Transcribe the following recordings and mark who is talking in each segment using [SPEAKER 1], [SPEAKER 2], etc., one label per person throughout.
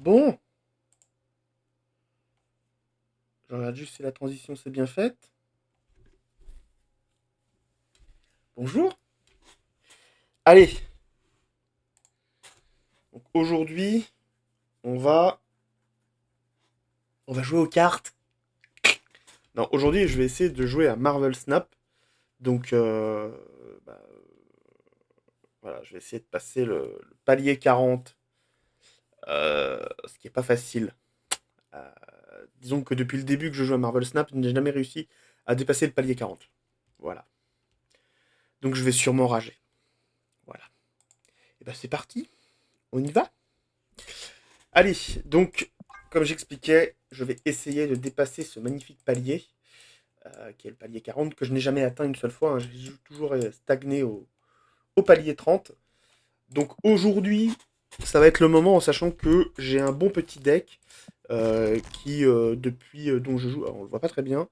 [SPEAKER 1] Bon, je regarde juste si la transition s'est bien faite. Bonjour. Allez, donc aujourd'hui, on va, on va jouer aux cartes. Non, aujourd'hui, je vais essayer de jouer à Marvel Snap. Donc, bah, voilà, je vais essayer de passer le palier 40, ce qui est pas facile. Euh, Disons que depuis le début que je joue à Marvel Snap, je n'ai jamais réussi à dépasser le palier 40. Voilà. Donc, je vais sûrement rager. Voilà. Et ben, c'est parti. On y va. Allez, donc, comme j'expliquais, je vais essayer de dépasser ce magnifique palier, qui est le palier 40, que je n'ai jamais atteint une seule fois, hein. J'ai toujours stagné au palier 30. Donc aujourd'hui, ça va être le moment, en sachant que j'ai un bon petit deck, qui, depuis dont je joue, alors on le voit pas très bien,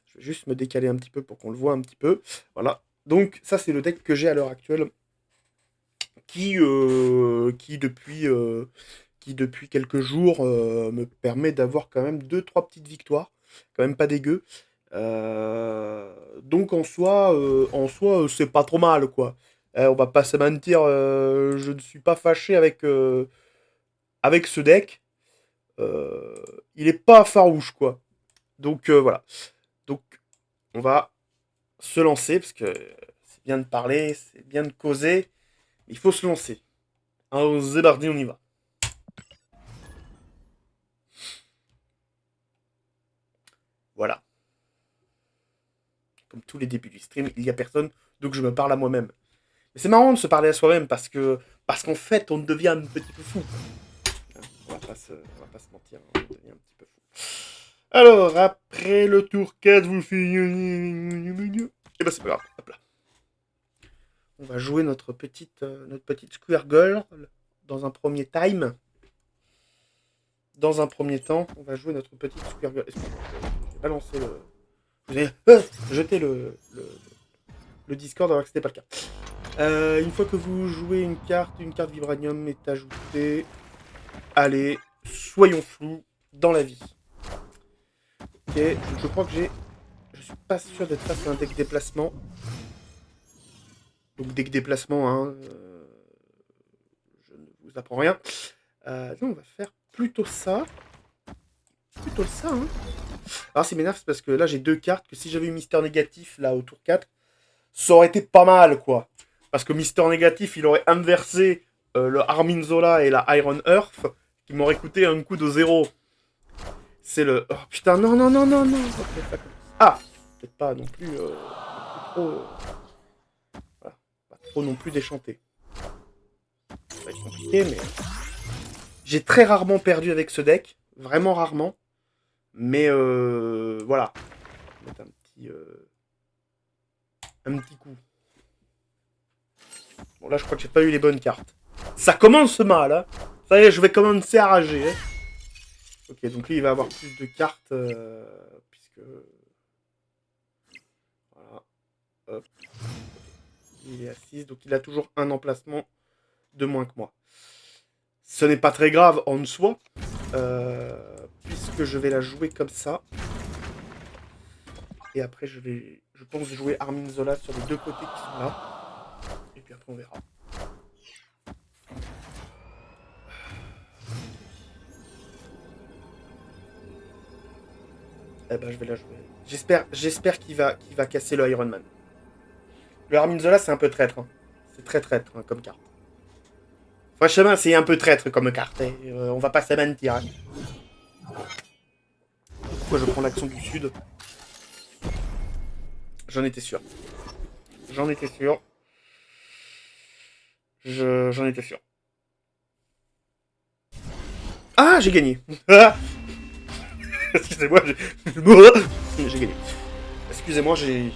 [SPEAKER 1] je vais juste me décaler un petit peu pour qu'on le voit un petit peu. Voilà. Donc ça, c'est le deck que j'ai à l'heure actuelle, qui, euh, qui depuis... euh, qui depuis quelques jours me permet d'avoir quand même deux trois petites victoires, quand même pas dégueu. Donc c'est pas trop mal quoi. On va pas se mentir, je ne suis pas fâché avec ce deck. Euh, il est pas farouche quoi. Donc voilà. Donc on va se lancer parce que c'est bien de parler, c'est bien de causer, il faut se lancer. Alors, Zébardi, on y va. Voilà. Comme tous les débuts du stream, il y a personne, donc je me parle à moi-même. Mais c'est marrant de se parler à soi-même parce qu'en fait, on devient un petit peu fou. On va pas se mentir, hein, on devient un petit peu fou. Alors, après le tour 4, vous faites... Et ben c'est pas grave, hop là. On va jouer notre petite Squirgle dans un premier time. Dans un premier temps, on va jouer notre petite Squirgle. Excusez-moi, je vais balancer le... Vous avez jeté le Discord alors que c'était pas le cas. Une fois que vous jouez une carte Vibranium est ajoutée. Allez, soyons flous dans la vie. Ok, donc je crois que j'ai... Je suis pas sûr d'être face à un deck déplacement. Donc deck déplacement, hein, je ne vous apprends rien. Non, on va faire plutôt ça. Plutôt ça, hein. Alors c'est m'énerve, c'est parce que là j'ai deux cartes que si j'avais eu Mister Négatif là au tour 4, ça aurait été pas mal quoi. Parce que Mister Négatif il aurait inversé le Armin Zola et la Iron Earth qui m'aurait coûté un coup de zéro. C'est le... Oh putain, non, non, non, non, non. Ok, ça commence. Ah, peut-être pas non plus, trop... voilà, pas trop non plus déchanté. Ça va être compliqué, mais... J'ai très rarement perdu avec ce deck. Vraiment rarement. Mais voilà. On va mettre un petit coup. Bon, là, je crois que j'ai pas eu les bonnes cartes. Ça commence mal, hein. Ça y est, je vais commencer à rager, hein. Ok, donc lui, il va avoir plus de cartes, puisque... Voilà. Hop. Il est à 6, donc il a toujours un emplacement de moins que moi. Ce n'est pas très grave en soi, puisque je vais la jouer comme ça. Et après, je pense, jouer Armin Zola sur les deux côtés qui sont là. Et puis après, on verra. Eh ben, je vais la jouer. J'espère qu'il va casser le Iron Man. Le Armin Zola, c'est un peu traître, hein. C'est très traître, hein, comme carte. Franchement, c'est un peu traître comme carte, hein. On va pas se mentir, hein. Pourquoi je prends l'accent du Sud? J'en étais sûr. J'en étais sûr. J'en étais sûr. Ah, j'ai gagné. Excusez-moi, j'ai gagné. Excusez-moi, j'ai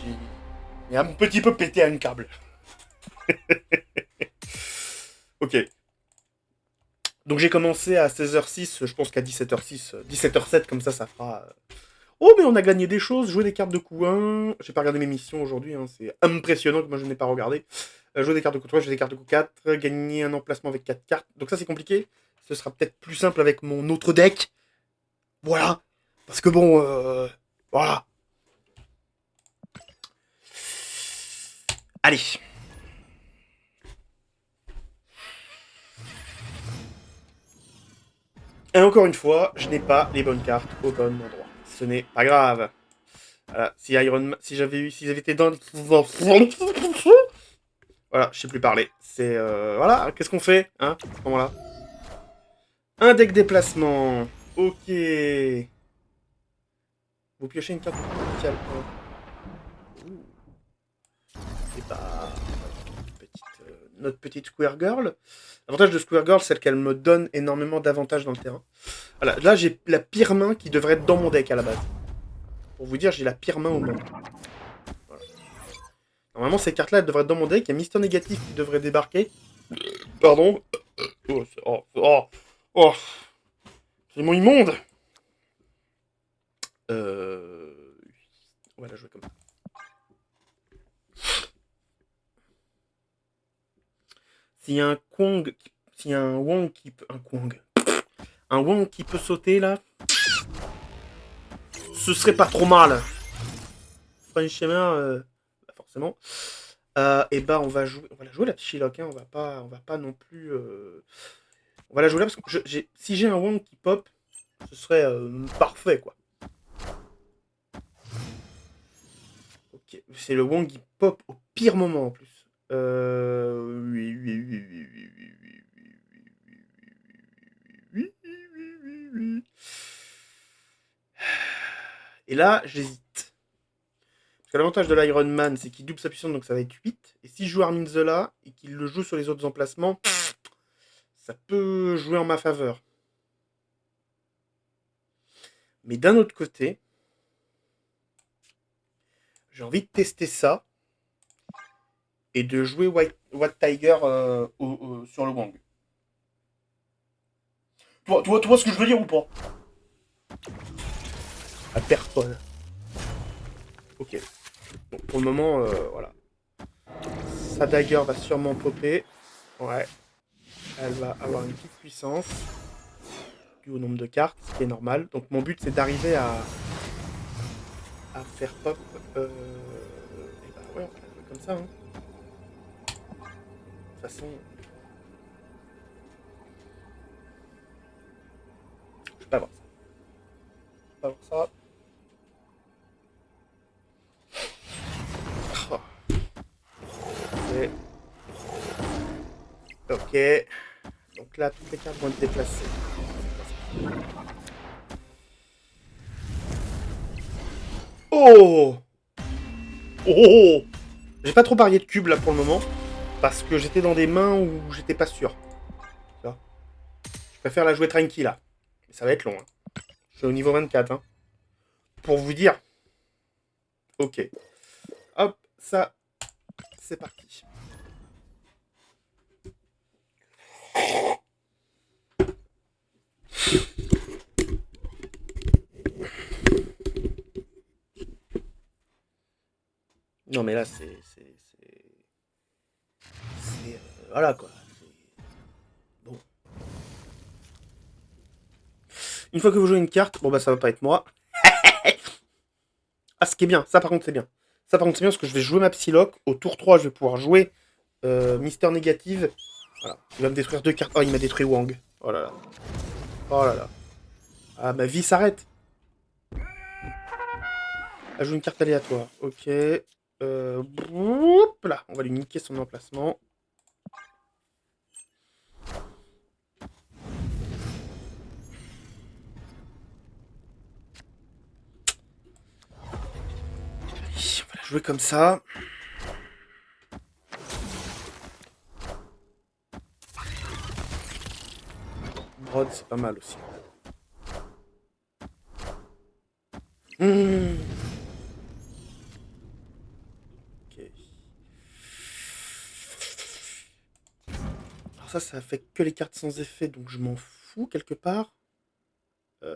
[SPEAKER 1] un petit peu pété un câble. Ok. Donc j'ai commencé à 16h06, je pense qu'à 17h06, 17h07, comme ça fera... Oh, mais on a gagné des choses, jouer des cartes de coup 1. J'ai pas regardé mes missions aujourd'hui, hein, c'est impressionnant que moi je n'ai pas regardé. Jouer des cartes de coup 3, jouer des cartes de coup 4, gagner un emplacement avec 4 cartes. Donc ça c'est compliqué. Ce sera peut-être plus simple avec mon autre deck. Voilà. Parce que bon, voilà. Allez. Et encore une fois, je n'ai pas les bonnes cartes au bon endroit. Ce n'est pas grave. Voilà, si Iron Man, si j'avais eu, s'ils avaient été dans... Voilà, je sais plus parler. C'est, voilà, qu'est-ce qu'on fait, hein, à ce moment-là? Un deck déplacement. Ok. Vous piochez une carte spéciale. Et bah, notre petite Square Girl. L'avantage de Square Girl, c'est qu'elle me donne énormément d'avantages dans le terrain. Voilà, là j'ai la pire main qui devrait être dans mon deck à la base. Pour vous dire, j'ai la pire main au monde. Voilà. Normalement, ces cartes-là, elles devraient être dans mon deck. Il y a Mister Négatif qui devrait débarquer. Pardon. Oh, c'est mon immonde. On va la jouer comme ça. S'il y a un Kwang, s'il y a un Wong qui peut, un Wong qui peut sauter là, ce serait pas trop mal. Franchement, forcément. Et bah on va la jouer la Psylocke, hein. On va pas non plus. On va la jouer là parce que si j'ai un Wong qui pop, ce serait parfait quoi. Ok, c'est le Wong qui pop au pire moment en plus. Oui. Et là, j'hésite. Parce que l'avantage de l'Iron Man, c'est qu'il double sa puissance, donc ça va être 8. Et si je joue Armin Zola et qu'il le joue sur les autres emplacements, ça peut jouer en ma faveur. Mais d'un autre côté, j'ai envie de tester ça et de jouer White Tiger sur le Wang. Tu vois ce que je veux dire ou pas? À personne. Ok. Bon, pour le moment, voilà. Sa dagger va sûrement popper. Ouais. Elle va avoir une petite puissance. Due au nombre de cartes, ce qui est normal. Donc mon but, c'est d'arriver à faire pop. Et bah ouais, on va la jouer comme ça. Hein. De toute façon... Je vais pas voir ça. Je vais pas voir ça. Oh. Ok. Donc là, toutes les cartes vont être déplacées. Oh Oh J'ai pas trop parié de cubes là pour le moment. Parce que j'étais dans des mains où j'étais pas sûr. Ça. Je préfère la jouer tranquille là. Mais ça va être long. Hein. Je suis au niveau 24. Hein. Pour vous dire. Ok. Hop, ça. C'est parti. Non mais là c'est voilà quoi. Bon. Une fois que vous jouez une carte, bon bah ça va pas être moi. Ah ce qui est bien, ça par contre c'est bien. Ça par contre c'est bien parce que je vais jouer ma Psylocke. Au tour 3 je vais pouvoir jouer Mister Négative. Voilà. Il va me détruire 2 cartes. Oh il m'a détruit Wang. Oh là là. Oh là là. Ah ma vie s'arrête. Elle joue une carte aléatoire. Ok. Là, on va lui niquer son emplacement. On va la jouer comme ça. Brod, c'est pas mal aussi. Ok. Alors ça fait que les cartes sans effet, donc je m'en fous quelque part. On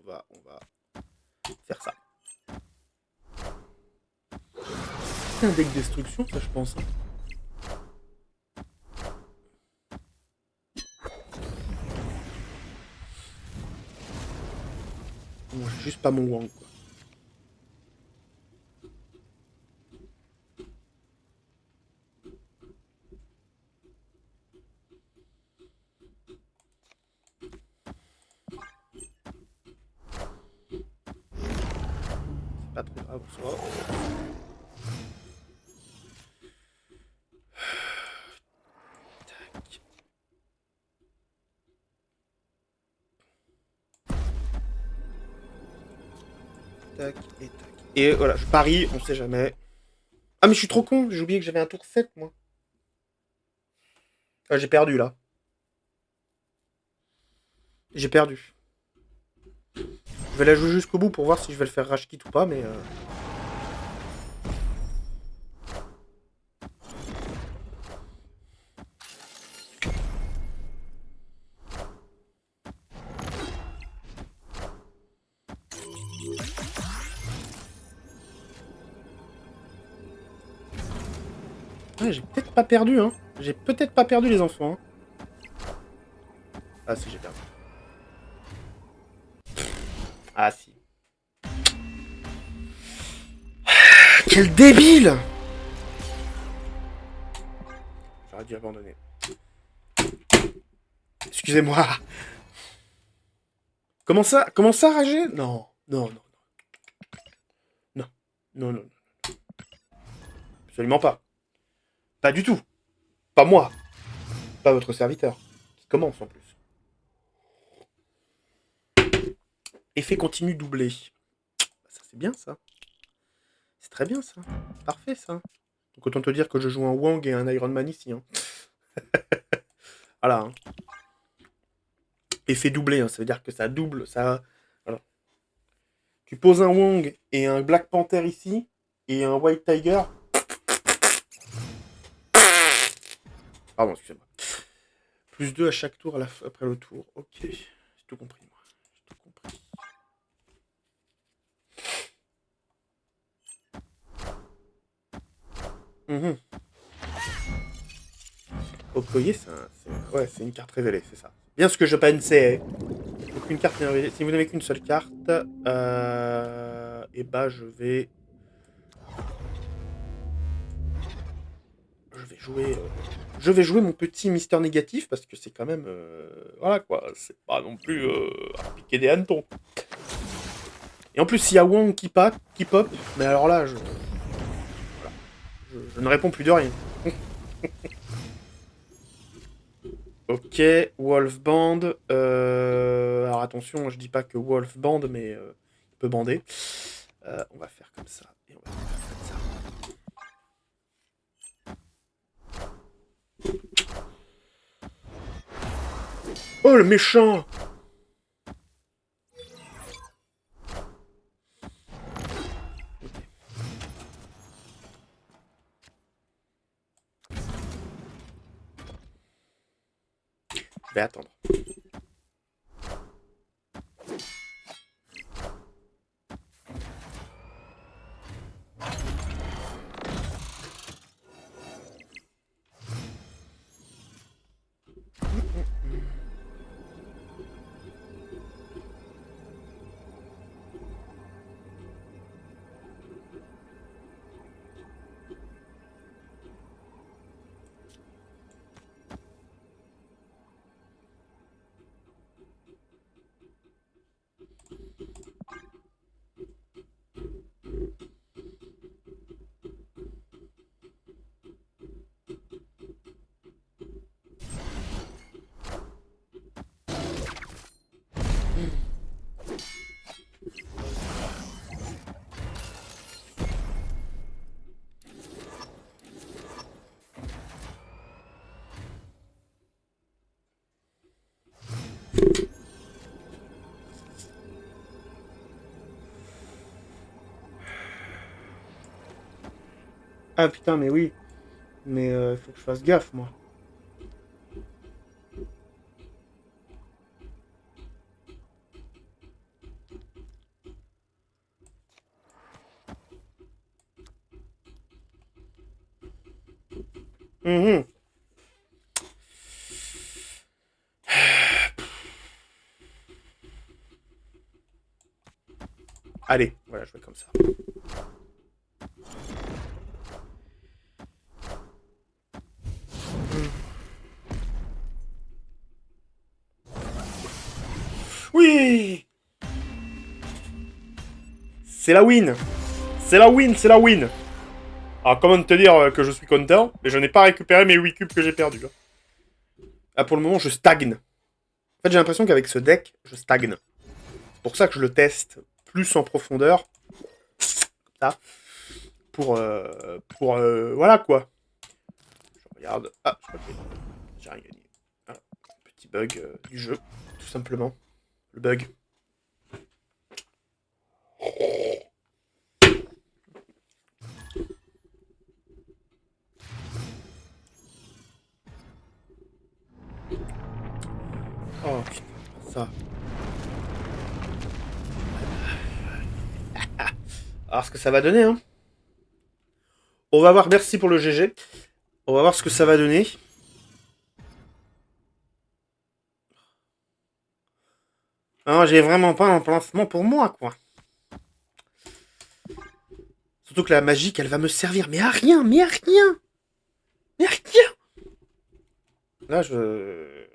[SPEAKER 1] va faire ça. C'est un deck destruction, ça, je pense. Hein. Bon, j'ai juste pas mon wang, quoi. C'est pas trop grave en soi. Tac. Tac et tac. Et voilà, je parie, on sait jamais. Ah mais je suis trop con, j'ai oublié que j'avais un tour 7 moi. Ah, j'ai perdu là. J'ai perdu. Je vais la jouer jusqu'au bout pour voir si je vais le faire rage quit ou pas, mais... Ouais, j'ai peut-être pas perdu, hein. J'ai peut-être pas perdu les enfants. Hein. Ah si, j'ai perdu. Ah si. Quel débile! J'aurais dû abandonner. Excusez-moi. Comment ça rager? Non, non, non, non, non, non, non, absolument pas. Pas du tout. Pas moi. Pas votre serviteur. Qui commence en plus. Effet continu doublé. Ça c'est bien ça. C'est très bien ça. Parfait ça. Donc autant te dire que je joue un Wang et un Iron Man ici. Hein. Voilà. Hein. Effet doublé, hein. Ça veut dire que ça double. Ça. Voilà. Tu poses un Wang et un Black Panther ici. Et un White Tiger. Pardon, excusez-moi. Plus 2 à chaque tour après le tour. Ok. J'ai tout compris, moi. J'ai tout compris. Mhm. Okoye, ouais, c'est une carte révélée, c'est ça. Bien ce que je pensais. Donc une carte révélée. Si vous n'avez qu'une seule carte, et bah je vais jouer mon petit Mister Négatif parce que c'est quand même, voilà quoi, c'est pas non plus à piquer des hannetons. Et en plus, s'il y a Wong qui pop, mais alors là, je ne réponds plus de rien. Ok, Wolfband. Alors attention, je dis pas que Wolfband, mais il peut bander. On va faire comme ça. Et on va faire comme ça. Oh le méchant! Je vais attendre. Ah putain, mais oui. Mais faut que je fasse gaffe, moi. Mhm. Allez, voilà, je vais comme ça. Oui! C'est la win! C'est la win, c'est la win! Alors, comment te dire que je suis content, mais je n'ai pas récupéré mes 8 cubes que j'ai perdus. Ah, pour le moment, je stagne. En fait, j'ai l'impression qu'avec ce deck, je stagne. C'est pour ça que je le teste plus en profondeur. Ça. Voilà, quoi. Je regarde. Ah, je crois que j'ai rien gagné. Voilà. Petit bug du jeu, tout simplement. Le bug. Oh, putain, ça. Alors, ce que ça va donner, hein. On va voir, merci pour le GG. On va voir ce que ça va donner. Non, j'ai vraiment pas un placement pour moi, quoi. Surtout que la magique, elle va me servir, mais à rien, mais à rien. Mais à rien. Là, je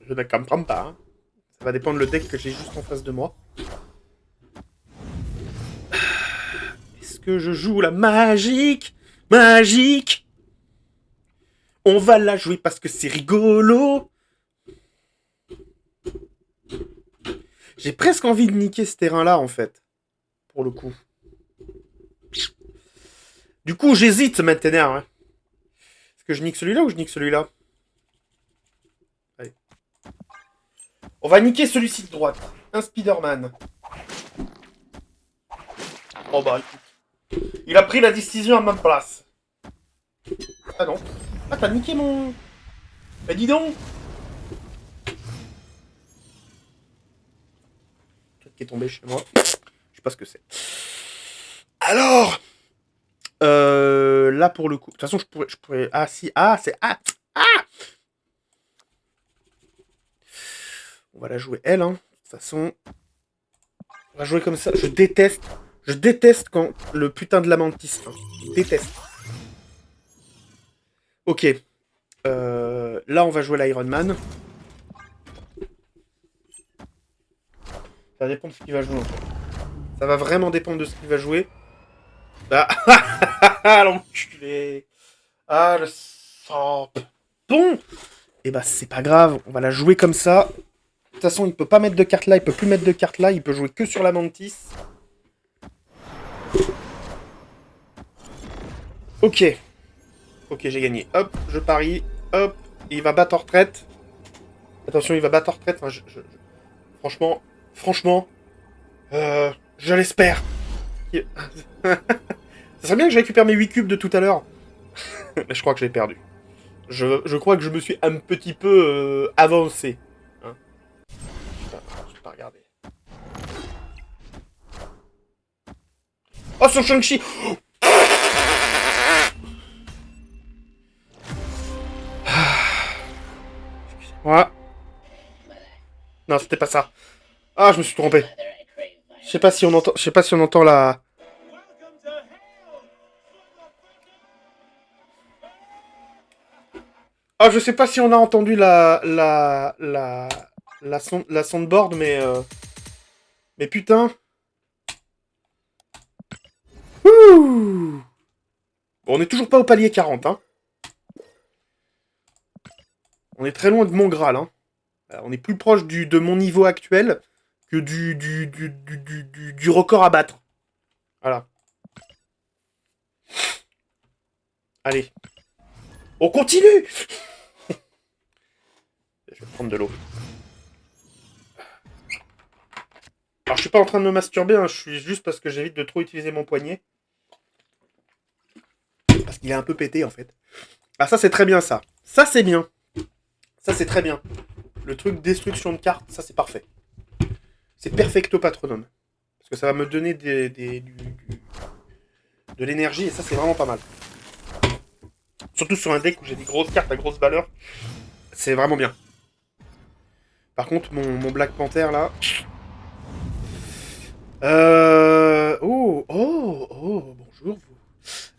[SPEAKER 1] ne comprends pas. Hein. Ça va dépendre le deck que j'ai juste en face de moi. Est-ce que je joue la magique? Magique. On va la jouer parce que c'est rigolo. J'ai presque envie de niquer ce terrain-là, en fait. Pour le coup. Du coup, j'hésite maintenant. Hein. Est-ce que je nique celui-là ou je nique celui-là? Allez. On va niquer celui-ci de droite. Un Spider-Man. Oh bah, écoute. Il a pris la décision à ma place. Ah non. Ah, t'as niqué mon... Bah dis donc. Truc qui est tombé chez moi. Je sais pas ce que c'est. Alors là pour le coup. De toute façon, je pourrais... Ah si. Ah, c'est... Ah. On va la jouer elle, hein. De toute façon... On va jouer comme ça. Je déteste quand le putain de la mantis. Hein. Je déteste. Ok. Là, on va jouer l'Iron Man. Ça va dépendre de ce qu'il va jouer. En fait. Ça va vraiment dépendre de ce qu'il va jouer. Ah, l'enculé. Ah, le sang. Bon. Et bah, c'est pas grave. On va la jouer comme ça. De toute façon, il peut pas mettre de carte là. Il peut plus mettre de carte là. Il peut jouer que sur la mantis. Ok. Ok, j'ai gagné. Hop, je parie. Hop. Il va battre en retraite. Attention, il va battre en retraite. Enfin, franchement, je l'espère. Ça serait bien que je récupère mes 8 cubes de tout à l'heure. Mais je crois que je l'ai perdu. Je crois que je me suis un petit peu avancé. Hein. Putain, je vais pas regarder. Oh, sur Shang-Chi. Excusez-moi. Non, c'était pas ça. Ah, je me suis trompé. Je sais pas si on entend la... Ah, je sais pas si on a entendu la soundboard, mais putain. Ouh. Bon, on est toujours pas au palier 40, hein. On est très loin de mon Graal, hein. On est plus proche de mon niveau actuel que du record à battre. Voilà. Allez. On continue. Je vais prendre de l'eau. Alors, je suis pas en train de me masturber, hein, je suis juste parce que j'évite de trop utiliser mon poignet. Parce qu'il est un peu pété, en fait. Ah, ça, c'est très bien, ça. Ça, c'est bien. Ça, c'est très bien. Le truc destruction de cartes, ça, c'est parfait. C'est perfecto patronum. Parce que ça va me donner de l'énergie, et ça, c'est vraiment pas mal. Surtout sur un deck où j'ai des grosses cartes à grosse valeur. C'est vraiment bien. Par contre, mon Black Panther, là...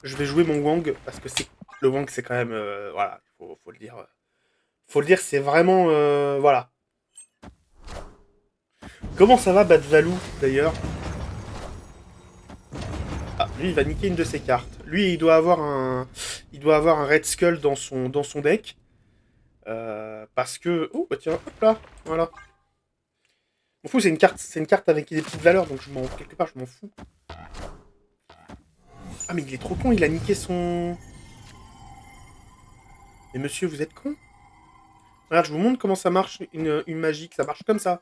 [SPEAKER 1] je vais jouer mon Wang, parce que c'est le Wang, c'est quand même... voilà, faut le dire. Faut le dire, c'est vraiment... voilà. Comment ça va, Batvalou, d'ailleurs? Ah, lui, il va niquer une de ses cartes. Lui, il doit avoir un... Il doit avoir un Red Skull dans son deck. Parce que... Oh, bah tiens, hop là, voilà. M'en fous, c'est une carte avec des petites valeurs, donc quelque part, je m'en fous. Ah, mais il est trop con, il a niqué son... Mais monsieur, vous êtes con? Regarde, je vous montre comment ça marche, une magique. Ça marche comme ça.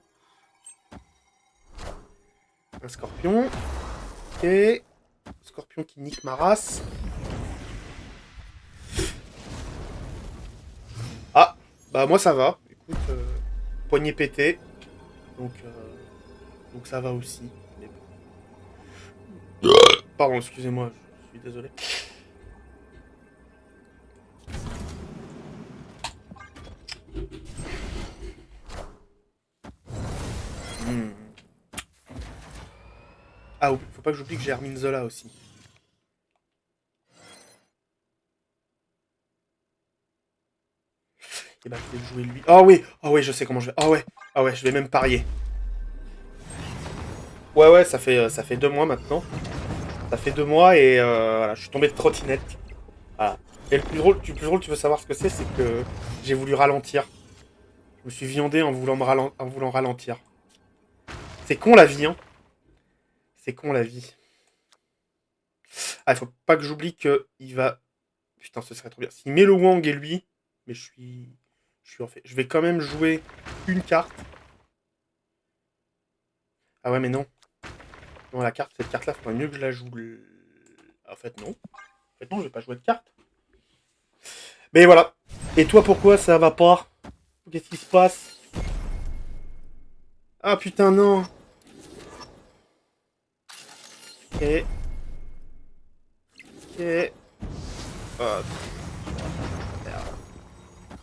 [SPEAKER 1] Un scorpion. Ok. Scorpion qui nique ma race. Ah, bah moi ça va. Écoute, poignet pété. Donc, donc ça va aussi. Mais bon. Pardon, excusez-moi, je suis désolé. Hmm. Ah, faut pas que j'oublie que j'ai Hermine Zola aussi. Et bah je vais jouer lui. Ah oui, je sais comment je vais. Ah ouais, je vais même parier. Ouais, ouais, ça fait 2 mois maintenant. Ça fait 2 mois et voilà, je suis tombé de trottinette. Voilà. Et le plus drôle, tu veux savoir ce que c'est que j'ai voulu ralentir. Je me suis viandé en voulant ralentir. C'est con la vie, hein. C'est con la vie. Ah, il faut pas que j'oublie que il va. Putain, ce serait trop bien. S'il met le Wang et lui, mais je suis. Je suis en fait. Je vais quand même jouer une carte. Ah ouais, mais non. Non, cette carte-là, faudrait mieux que je la joue. En fait, non. En fait, non, je vais pas jouer de carte. Mais voilà. Et toi, pourquoi ça va pas? Qu'est-ce qui se passe? Ah putain, non. Ok. Ok. Oh, merde.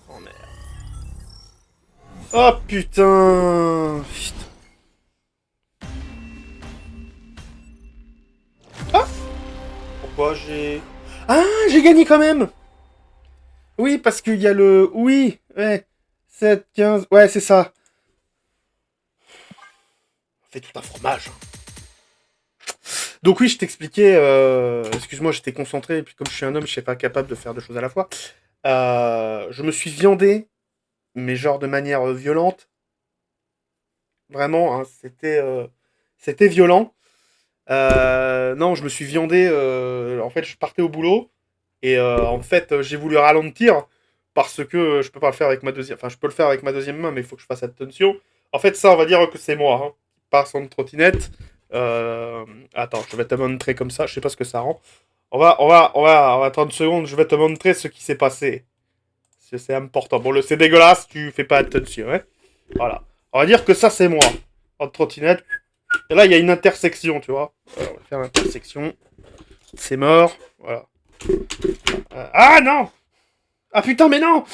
[SPEAKER 1] Oh merde. Oh putain. Putain. Ah, pourquoi j'ai... Ah, j'ai gagné quand même. Oui, parce qu'il y a le... Oui, ouais. 7, 15... Ouais, c'est ça. On fait tout un fromage. Donc oui, je t'expliquais... Excuse-moi, j'étais concentré, et puis comme je suis un homme, je suis pas capable de faire deux choses à la fois. Je me suis viandé, mais genre de manière violente. Vraiment, hein, c'était violent. Non, je me suis viandé. En fait, je partais au boulot. Et en fait, j'ai voulu ralentir parce que je peux pas le faire avec ma deuxième. Enfin, je peux le faire avec ma deuxième main, mais il faut que je fasse attention. En fait, ça, on va dire que c'est moi, hein, qui passe en trottinette. Attends, je vais te montrer comme ça. Je sais pas ce que ça rend. On va 30 secondes. Je vais te montrer ce qui s'est passé. C'est important. Bon, c'est dégueulasse. Tu fais pas attention, hein. Voilà. On va dire que ça, c'est moi en trottinette. Et là, il y a une intersection, tu vois. On va faire l'intersection. C'est mort. Voilà. Ah non! Ah putain, mais non!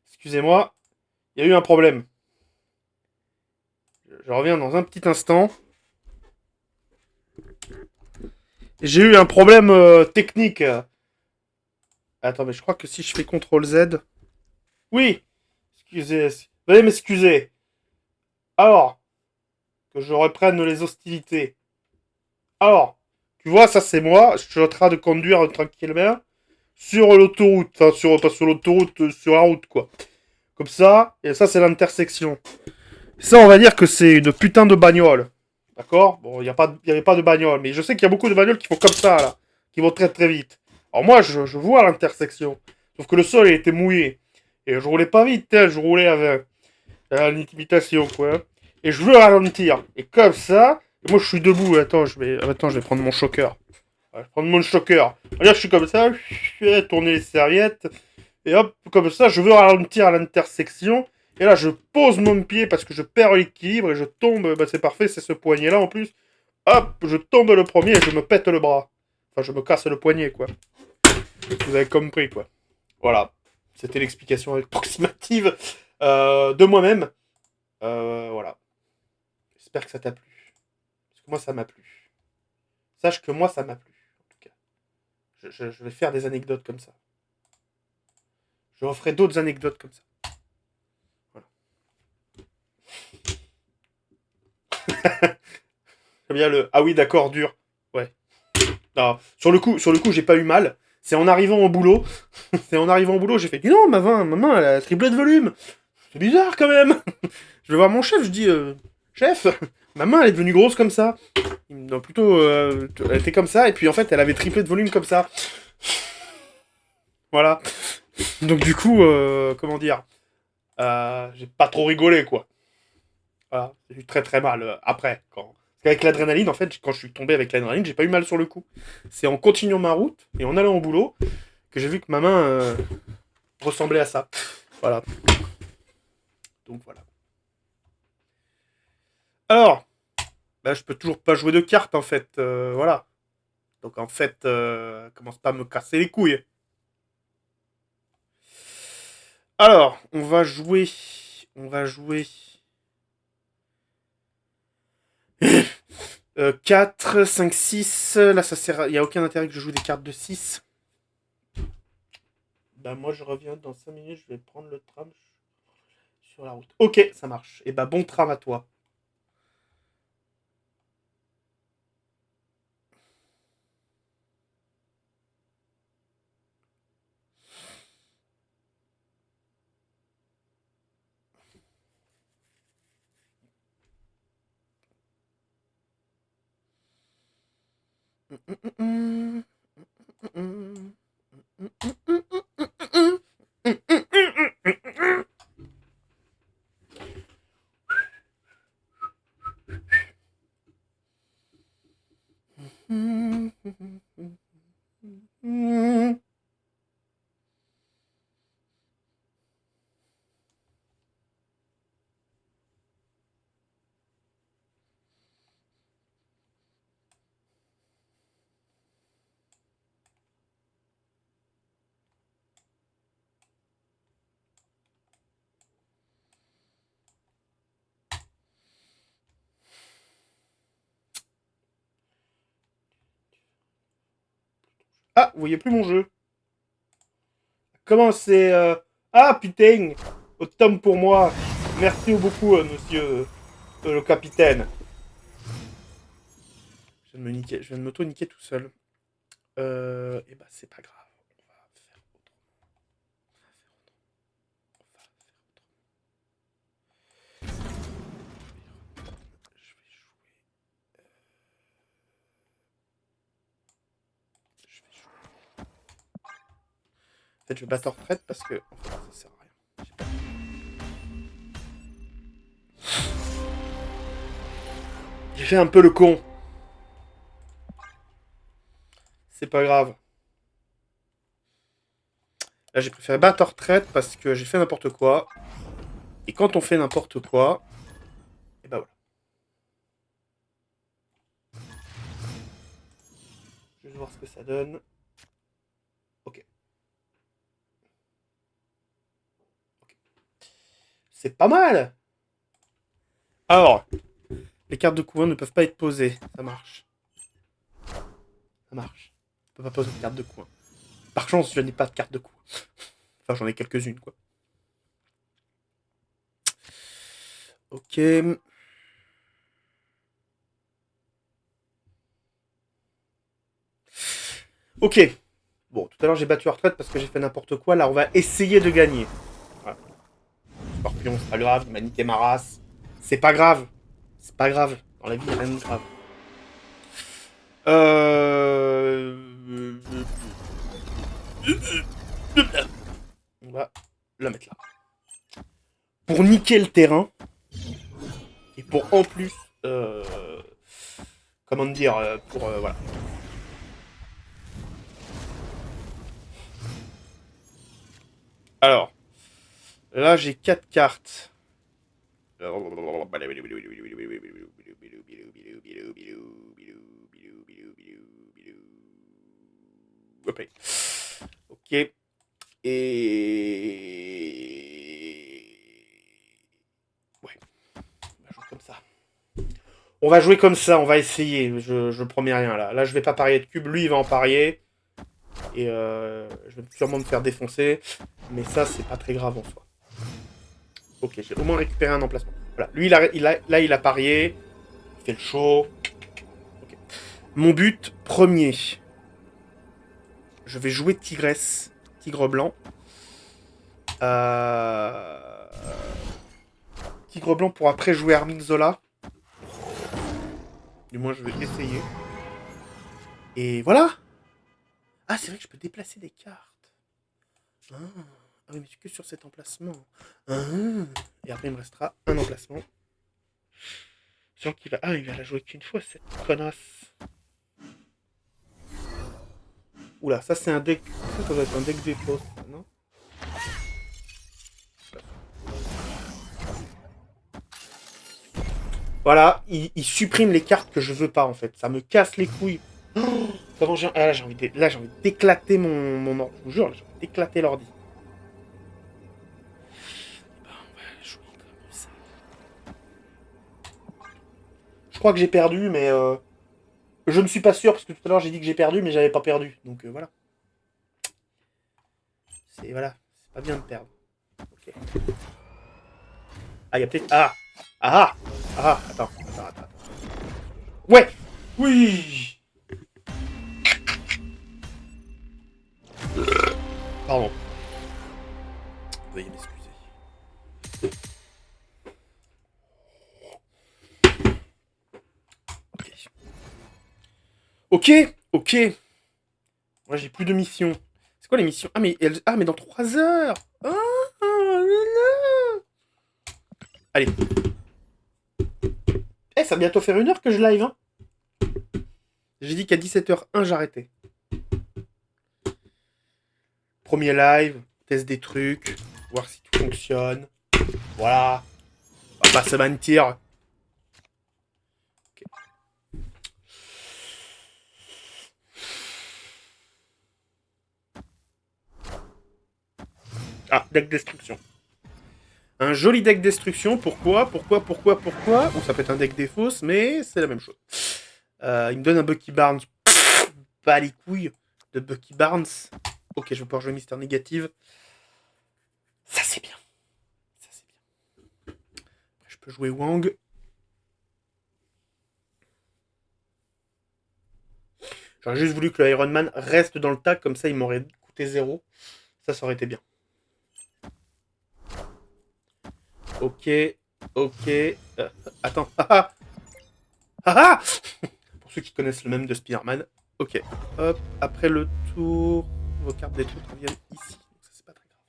[SPEAKER 1] Excusez-moi, il y a eu un problème. Je reviens dans un petit instant. J'ai eu un problème technique. Attends, mais je crois que si je fais CTRL Z. Oui! Excusez. Veuillez m'excuser. Alors, que je reprenne les hostilités. Alors, tu vois, ça c'est moi. Je suis en train de conduire tranquillement sur l'autoroute. Enfin, pas sur l'autoroute, sur la route, quoi. Comme ça, et ça c'est l'intersection. Ça, on va dire que c'est une putain de bagnole. D'accord. Bon, il n'y avait pas de bagnole, mais je sais qu'il y a beaucoup de bagnoles qui font comme ça, là. Qui vont très très vite. Alors moi, je vois l'intersection. Sauf que le sol, il était mouillé. Et je roulais pas vite, hein, je roulais avec une imitation, quoi. Et je veux ralentir. Et comme ça, et moi je suis debout. Attends, je vais prendre mon choker. Je vais prendre mon choker. Là, je suis comme ça, je vais tourner les serviettes. Et hop, comme ça, je veux ralentir à l'intersection. Et là, je pose mon pied parce que je perds l'équilibre et je tombe. Bah, c'est parfait, c'est ce poignet-là en plus. Hop, je tombe le premier et je me pète le bras. Enfin, je me casse le poignet, quoi. Vous avez compris, quoi. Voilà. C'était l'explication approximative de moi-même. Voilà. J'espère que ça t'a plu. Parce que moi, ça m'a plu. Sache que moi, ça m'a plu, en tout cas. Je vais faire des anecdotes comme ça. Je referai d'autres anecdotes comme ça. Voilà. J'aime bien le... Ah oui, d'accord, dur. Ouais. Non, sur le coup, j'ai pas eu mal. C'est en arrivant au boulot. J'ai fait, dis non, ma main, elle a triplé de volume. C'est bizarre quand même. Je vais voir mon chef, je dis, chef, ma main elle est devenue grosse comme ça. Non, plutôt, elle était comme ça, et puis en fait, elle avait triplé de volume comme ça. Voilà. Donc du coup, comment dire, j'ai pas trop rigolé, quoi. Voilà, j'ai eu très très mal après. Parce qu'avec l'adrénaline, en fait, quand je suis tombé avec l'adrénaline, j'ai pas eu mal sur le coup. C'est en continuant ma route et en allant au boulot que j'ai vu que ma main ressemblait à ça. Voilà. Donc voilà. Alors, bah, je peux toujours pas jouer de cartes en fait. Voilà. Donc en fait, commence pas à me casser les couilles. Alors, on va jouer. On va jouer. 4, 5, 6. Là, ça sert. Il n'y a aucun intérêt que je joue des cartes de 6. Bah, moi, je reviens dans 5 minutes. Je vais prendre le tram sur la route. Ok, ça marche. Et bah, bon tram à toi. Ah, vous voyez plus mon jeu. Comment c'est Ah putain, autant pour moi. Merci beaucoup, monsieur le capitaine. Je viens de m'auto-niquer tout seul. Et bah c'est pas grave. On va faire autrement. Je vais jouer. Je vais jouer. En fait, je vais battre en retraite parce que en fait, ça sert à rien. J'ai fait un peu le con. C'est pas grave. Là, j'ai préféré battre en retraite parce que j'ai fait n'importe quoi. Et quand on fait n'importe quoi, et bah voilà. Je vais voir ce que ça donne. Ok. C'est pas mal. Alors, les cartes de coin ne peuvent pas être posées. Ça marche. Ça marche. On peut pas poser de carte de coin. Par chance, je n'ai pas de carte de coin. Enfin, j'en ai quelques-unes, quoi. Ok. Ok. Bon, tout à l'heure, j'ai battu en retraite parce que j'ai fait n'importe quoi. Là, on va essayer de gagner. Voilà. Scorpion, c'est pas grave. Il m'a niqué ma race. C'est pas grave. C'est pas grave. Dans la vie, il n'y a rien de grave. On va la mettre là. Pour niquer le terrain. Et pour en plus. Comment dire pour. Voilà. Alors. Là, j'ai 4 cartes. Ok. Et... Ouais. On va jouer comme ça. On va jouer comme ça, on va essayer. Je promets rien là. Là, je vais pas parier de cube. Lui, il va en parier. Et je vais sûrement me faire défoncer. Mais ça, c'est pas très grave en soi. Ok, j'ai au moins récupéré un emplacement. Voilà, lui, là, il a parié. Il fait le show. Okay. Mon but premier. Je vais jouer Tigresse. Tigre blanc. Tigre blanc pour après jouer Armin Zola. Du moins, je vais essayer. Et voilà. Ah, c'est vrai que je peux déplacer des cartes. Ah, ah oui, mais que sur cet emplacement. Ah. Et après, il me restera un emplacement. Sachant qu'il va... Ah, il va la jouer qu'une fois, cette connasse. Oula, ça c'est un deck... Ça doit être un deck des fausses, non? Voilà, il supprime les cartes que je veux pas, en fait. Ça me casse les couilles. Oh, comment j'ai... Ah, là, j'ai envie d'éclater mon ordi. Je vous jure, là, j'ai envie d'éclater l'ordi. Bah, on va jouer comme ça. Je crois que j'ai perdu, mais... Je ne suis pas sûr, parce que tout à l'heure, j'ai dit que j'ai perdu, mais j'avais pas perdu. Donc, voilà. C'est... Voilà. C'est pas bien de perdre. Ok. Ah, il y a peut-être... Ah. Ah. Ah. Attends. Ouais. Oui. Pardon. Veuillez m'excuser. Ok. Ok. Ok. Moi, j'ai plus de missions. C'est quoi les missions? Ah, mais dans 3 heures. Ah, là, là. Allez. Eh, ça va bientôt faire 1 heure que je live, hein. J'ai dit qu'à 17h01, j'arrêtais. Premier live, teste des trucs, voir si tout fonctionne. Voilà. On va pas se mentir. Okay. Ah, deck destruction. Un joli deck destruction. Pourquoi? Ou ça peut être un deck des fausses, mais c'est la même chose. Il me donne un Bucky Barnes. Pas les couilles de Bucky Barnes. Ok, je vais pouvoir jouer Mister Négative. Ça, c'est bien. Ça, c'est bien. Après, je peux jouer Wang. J'aurais juste voulu que le Iron Man reste dans le tag, comme ça, il m'aurait coûté 0. Ça aurait été bien. Ok. Attends. Ah. Pour ceux qui connaissent le même de Spider-Man. Ok. Hop. Après le tour, vos cartes détruites reviennent ici. Donc ça, c'est pas très grave.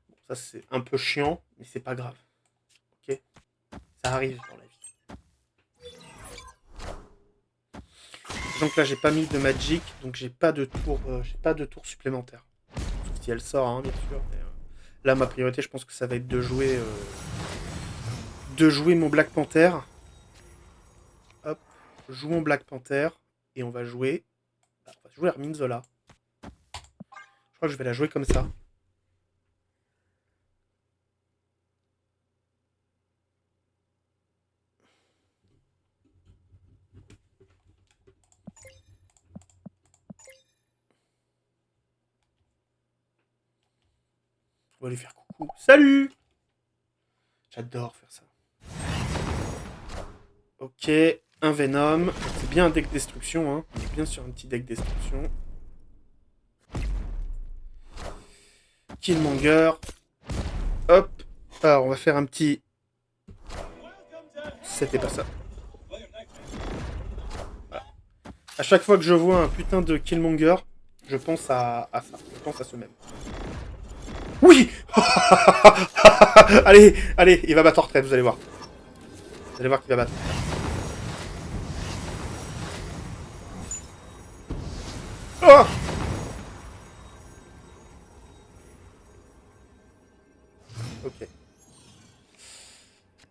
[SPEAKER 1] Bon, ça, c'est un peu chiant, mais c'est pas grave. Ok. Ça arrive dans la vie. Donc là, j'ai pas mis de Magic, donc j'ai pas de tour supplémentaire. Sauf si elle sort, hein, bien sûr. Mais, là, ma priorité, je pense que ça va être de jouer mon Black Panther. Hop, jouons Black Panther et on va jouer Armin Zola. Je crois que je vais la jouer comme ça. On va lui faire coucou. Salut! J'adore faire ça. Ok, un Venom. C'est bien un deck destruction, hein. On est bien sur un petit deck destruction. Killmonger. Hop. Alors, on va faire un petit... C'était pas ça. Voilà. À chaque fois que je vois un putain de Killmonger, je pense à ça. Je pense à ce même. Oui. Allez, il va battre en retraite, vous allez voir. Vous allez voir qu'il va battre. Oh. Ok.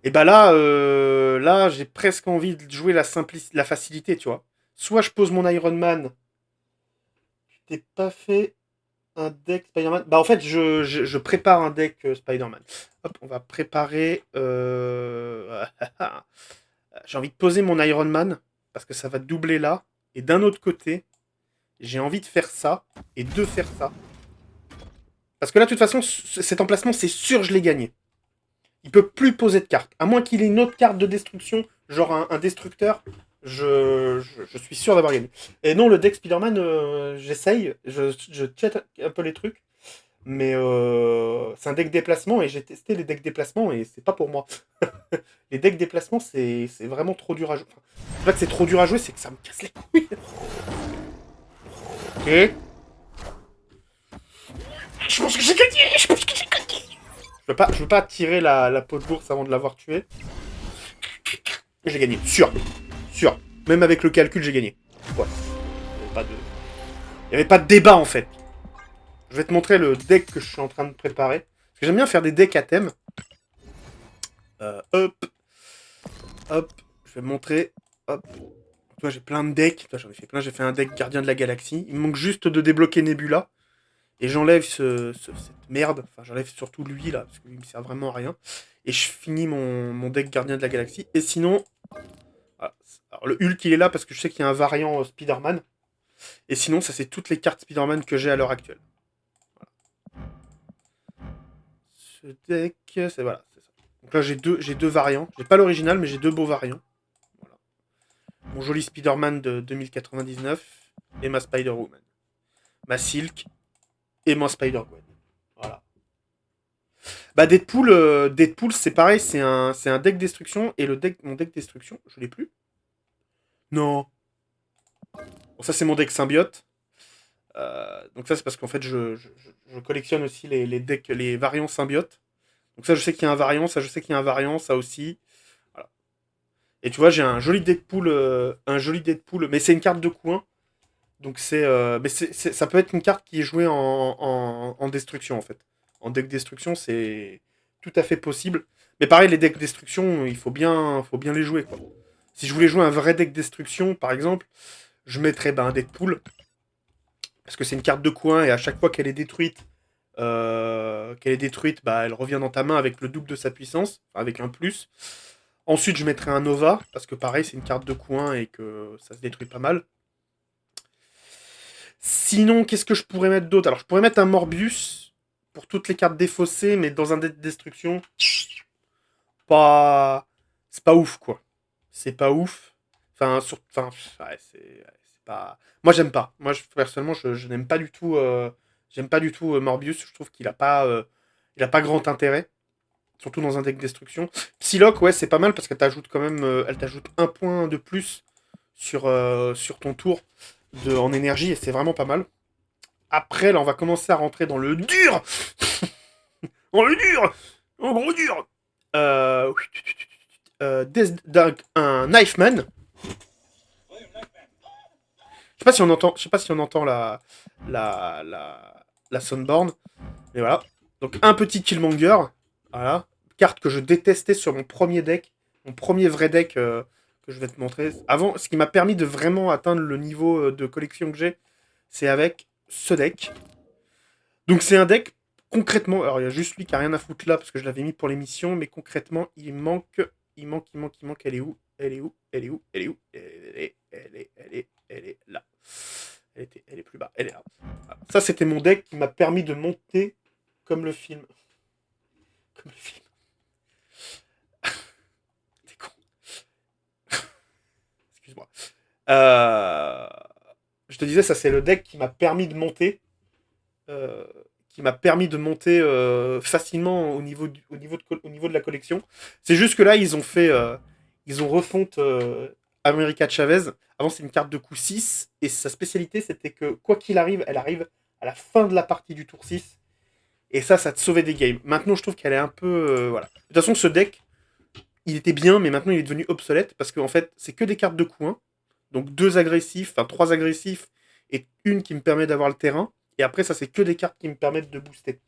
[SPEAKER 1] Et bah là j'ai presque envie de jouer la facilité, tu vois. Soit je pose mon Iron Man. Tu t'es pas fait un deck Spider-Man. Bah en fait, je prépare un deck Spider-Man. Hop, on va préparer... J'ai envie de poser mon Iron Man, parce que ça va doubler là. Et d'un autre côté, j'ai envie de faire ça, et de faire ça. Parce que là, de toute façon, cet emplacement, c'est sûr, je l'ai gagné. Il peut plus poser de carte. À moins qu'il ait une autre carte de destruction, genre un destructeur, je suis sûr d'avoir gagné. Et non, le deck Spider-Man, j'essaye, je check un peu les trucs, mais c'est un deck déplacement et j'ai testé les decks déplacement et c'est pas pour moi. Les decks déplacement, c'est vraiment trop dur à jouer. Enfin, c'est pas que c'est trop dur à jouer, c'est que ça me casse les couilles. Ok. Je pense que j'ai gagné. Je pense que j'ai gagné. Je veux pas tirer la peau de l'ours avant de l'avoir tué. J'ai gagné, sûr. Sûr. Même avec le calcul, j'ai gagné. Ouais. Il n'y avait pas de débat en fait. Je vais te montrer le deck que je suis en train de préparer. Parce que j'aime bien faire des decks à thème. Hop. Hop. Je vais te montrer. Hop. Toi, j'ai plein de decks. Toi, j'en ai fait plein. J'ai fait un deck Gardien de la Galaxie. Il me manque juste de débloquer Nebula. Et j'enlève cette merde. Enfin, j'enlève surtout lui là. Parce qu'il me sert vraiment à rien. Et je finis mon deck Gardien de la Galaxie. Et sinon. Voilà. Alors, le Hulk, il est là parce que je sais qu'il y a un variant Spider-Man. Et sinon, ça, c'est toutes les cartes Spider-Man que j'ai à l'heure actuelle. Ce deck, c'est voilà, c'est ça. Donc là, j'ai deux variants. J'ai pas l'original, mais j'ai deux beaux variants. Voilà. Mon joli Spider-Man de 2099 et ma Spider-Woman. Ma Silk et mon Spider-Gwen. Voilà. Bah Deadpool, Deadpool c'est pareil, c'est un deck destruction et mon deck destruction, je l'ai plus. Non. Bon, ça c'est mon deck symbiote. Donc ça c'est parce qu'en fait je collectionne aussi les decks, les variants symbiotes. Donc ça je sais qu'il y a un variant, ça je sais qu'il y a un variant, ça aussi. Voilà. Et tu vois j'ai un joli Deadpool, mais c'est une carte de coin. Donc mais ça peut être une carte qui est jouée en destruction en fait. En deck destruction c'est tout à fait possible. Mais pareil les decks destruction faut bien les jouer quoi. Si je voulais jouer un vrai deck destruction par exemple, je mettrais un Deadpool. Parce que c'est une carte de coin et à chaque fois qu'elle est détruite, bah, elle revient dans ta main avec le double de sa puissance, enfin, avec un plus. Ensuite, je mettrai un Nova, parce que pareil, c'est une carte de coin et que ça se détruit pas mal. Sinon, qu'est-ce que je pourrais mettre d'autre? Alors, je pourrais mettre un Morbius pour toutes les cartes défaussées, mais dans un deck de destruction, pas... c'est pas ouf, quoi. C'est pas ouf. Enfin, ouais, c'est pas... Moi, j'aime pas. Moi, personnellement, je n'aime pas du tout... J'aime pas du tout Morbius. Je trouve il a pas grand intérêt. Surtout dans un deck destruction. Psylocke, ouais, c'est pas mal parce qu'elle t'ajoute quand même... elle t'ajoute un point de plus sur ton tour en énergie et c'est vraiment pas mal. Après, là, on va commencer à rentrer dans le dur. Dans le dur. En gros dur. Euh, un Knifeman. Je sais pas si on entend la Sunborn. Mais voilà. Donc un petit Killmonger. Voilà. Carte que je détestais sur mon premier deck. Mon premier vrai deck que je vais te montrer. Avant, ce qui m'a permis de vraiment atteindre le niveau de collection que j'ai, c'est avec ce deck. Donc c'est un deck, concrètement, alors il y a juste lui qui a rien à foutre là parce que je l'avais mis pour l'émission, mais concrètement, il manque, elle est où? Elle est où? Elle est où? Elle est où? Elle est là. Elle est plus bas, elle est là. Voilà. Ça, c'était mon deck qui m'a permis de monter comme le film. Comme le film. T'es con. Excuse-moi. Euh, Je te disais, ça, c'est le deck qui m'a permis de monter. euh, facilement au niveau de la collection. C'est juste que là, ils ont refonte America Chavez. Avant, c'est une carte de coup 6 et sa spécialité, c'était que quoi qu'il arrive, elle arrive à la fin de la partie du tour 6. Et ça te sauvait des games. Maintenant, je trouve qu'elle est un peu... voilà. De toute façon, ce deck, il était bien, mais maintenant, il est devenu obsolète parce qu'en fait, c'est que des cartes de coup 1. Donc deux agressifs, enfin trois agressifs et une qui me permet d'avoir le terrain. Et après, ça, c'est que des cartes qui me permettent de booster.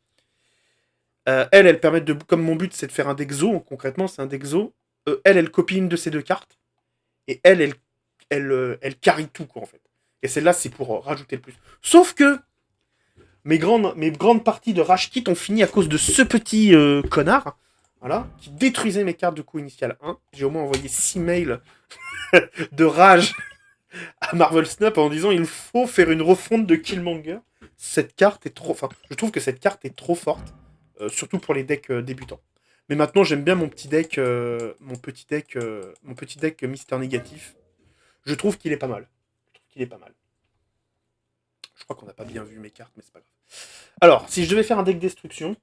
[SPEAKER 1] Elles permettent de. Comme mon but, c'est de faire un Dexo, concrètement, c'est un Dexo. Elle copie une de ces deux cartes. Et elle carry tout, quoi, en fait. Et celle-là, c'est pour rajouter le plus. Sauf que, Mes grandes parties de Rage Quit ont fini à cause de ce petit connard, voilà, qui détruisait mes cartes de coup initial 1. J'ai au moins envoyé 6 mails de rage à Marvel Snap en disant il faut faire une refonte de Killmonger. Cette carte est trop... Enfin, je trouve que cette carte est trop forte, surtout pour les decks débutants. Mais maintenant, j'aime bien mon petit deck Mister Négatif. Je trouve qu'il est pas mal. Je trouve qu'il est pas mal. Je crois qu'on n'a pas bien vu mes cartes, mais c'est pas grave. Alors, si je devais faire un deck destruction,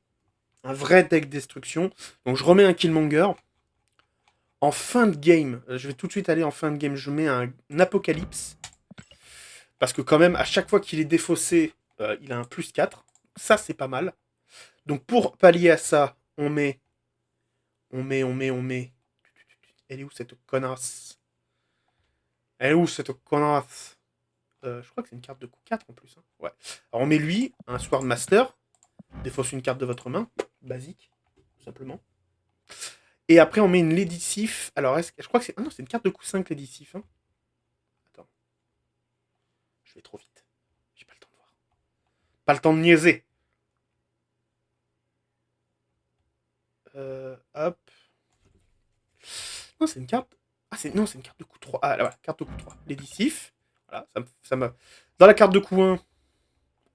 [SPEAKER 1] un vrai deck destruction, donc je remets un Killmonger. En fin de game, je vais tout de suite aller en fin de game, je mets un Apocalypse. Parce que quand même, à chaque fois qu'il est défaussé, il a un +4. Ça, c'est pas mal. Donc pour pallier à ça, on met... Elle est où cette connasse? Elle est où cette connasse? Je crois que c'est une carte de coup 4 en plus. Hein. Ouais. Alors on met lui, un Sword Master. Défausse une carte de votre main. Basique, tout simplement. Et après, on met une Lady Sif. Alors, je crois que c'est... Ah non, c'est une carte de coup 5, Lady Sif. Hein. Attends. Je vais trop vite. J'ai pas le temps de voir. Pas le temps de niaiser. Hop. Non, c'est une carte... Ah, non, c'est une carte de coup 3. Ah, là, voilà, carte de coup 3. Lady Sif. Voilà, ça me... Dans la carte de coup 1,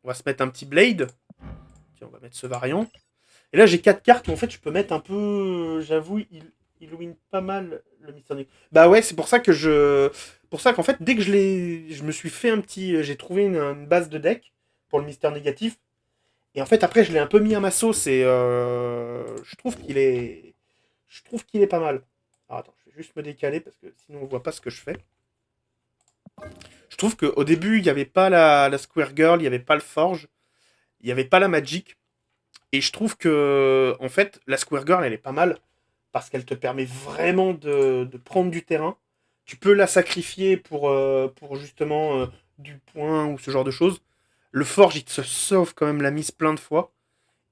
[SPEAKER 1] on va se mettre un petit Blade. Tiens, on va mettre ce variant. Et là, j'ai 4 cartes où en fait, je peux mettre un peu. J'avoue, il win pas mal le Mister Nick. Bah ouais, c'est pour ça que je. Pour ça qu'en fait, dès que je l'ai. Je me suis fait un petit. J'ai trouvé une base de deck pour le Mister Négatif. Et en fait, après, je l'ai un peu mis à ma sauce et. Je trouve qu'il est. Je trouve qu'il est pas mal. Alors attends, je vais juste me décaler parce que sinon on voit pas ce que je fais. Je trouve qu'au début, il n'y avait pas la Square Girl, il n'y avait pas le Forge, il n'y avait pas la Magic. Et je trouve que, en fait, la Square Girl, elle est pas mal parce qu'elle te permet vraiment de prendre du terrain. Tu peux la sacrifier pour justement du point ou ce genre de choses. Le Forge, il te sauve quand même la mise plein de fois.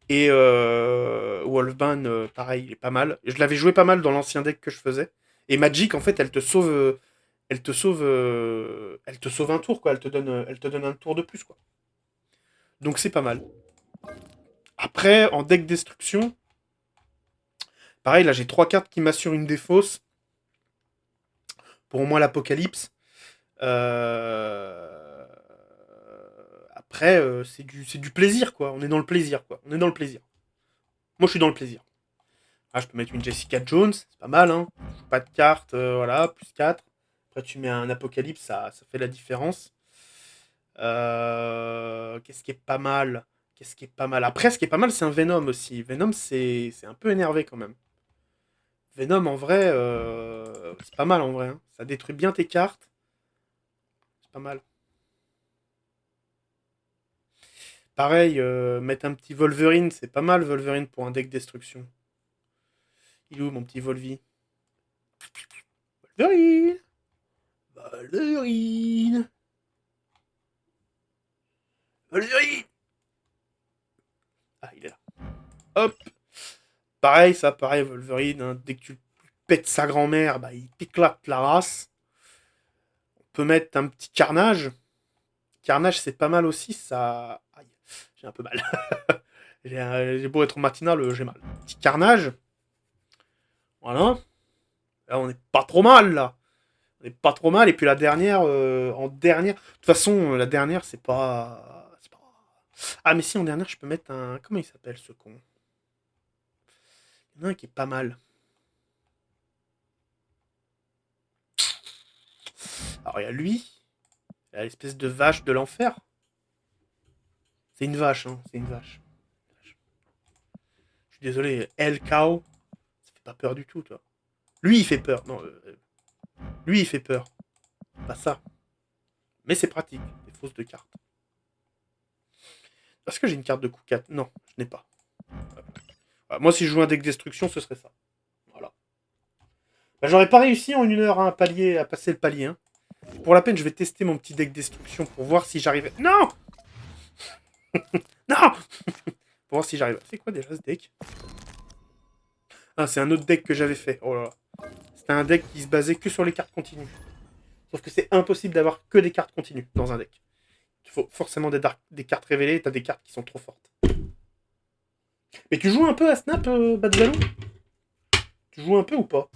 [SPEAKER 1] Et Wolfban, pareil, il est pas mal. Je l'avais joué pas mal dans l'ancien deck que je faisais. Et Magic, en fait, elle te sauve un tour, quoi. Elle te donne un tour de plus, quoi. Donc c'est pas mal. Après, en deck destruction, pareil, là j'ai 3 cartes qui m'assurent une défausse. Pour au moins l'Apocalypse. Euh... Après, c'est du plaisir, quoi. On est dans le plaisir, quoi. On est dans le plaisir. Moi, je suis dans le plaisir. Ah, je peux mettre une Jessica Jones, c'est pas mal, hein. Pas de cartes, voilà, +4. Après, tu mets un Apocalypse, ça fait la différence. Qu'est-ce qui est pas mal? Qu'est-ce qui est pas mal? Après, ce qui est pas mal, c'est un Venom aussi. Venom, c'est un peu énervé quand même. Venom, en vrai, c'est pas mal en vrai. Hein. Ça détruit bien tes cartes. C'est pas mal. Pareil, mettre un petit Wolverine, c'est pas mal Wolverine pour un deck destruction. Il est où mon petit Volvi? Wolverine! Wolverine! Wolverine! Ah, il est là. Hop! Pareil, ça, pareil, Wolverine, hein, dès que tu pètes sa grand-mère, bah, il t'éclate la race. On peut mettre un petit Carnage. Carnage, c'est pas mal aussi, ça... Aïe, j'ai un peu mal. J'ai beau être matinal, j'ai mal. Petit Carnage. Voilà. Là, on est pas trop mal, là. On est pas trop mal. Et puis la dernière, en dernière... De toute façon, la dernière, c'est pas... Ah, mais si, en dernière, je peux mettre un... Comment il s'appelle, ce con? Il y en a un qui est pas mal. Alors, il y a lui. Il y a l'espèce de vache de l'enfer. C'est une vache, hein. C'est une vache. Je suis désolé. El Cow. Ça fait pas peur du tout, toi. Lui, il fait peur. Non, lui, il fait peur. Pas ça. Mais c'est pratique. Des fausses de cartes. Est-ce que j'ai une carte de coup 4? Non, je n'ai pas. Voilà. Moi, si je joue un deck destruction, ce serait ça. Voilà. Bah, j'aurais pas réussi en 1 heure hein, à passer le palier. Hein. Pour la peine, je vais tester mon petit deck destruction pour voir si j'arrive. Non. Non. Pour voir si j'arrive. C'est quoi déjà ce deck? Ah, c'est un autre deck que j'avais fait. Oh là là. C'était un deck qui se basait que sur les cartes continues. Sauf que c'est impossible d'avoir que des cartes continues dans un deck. Il faut forcément des cartes révélées et t'as des cartes qui sont trop fortes. Mais tu joues un peu à Snap, Badzalo? Tu joues un peu ou pas?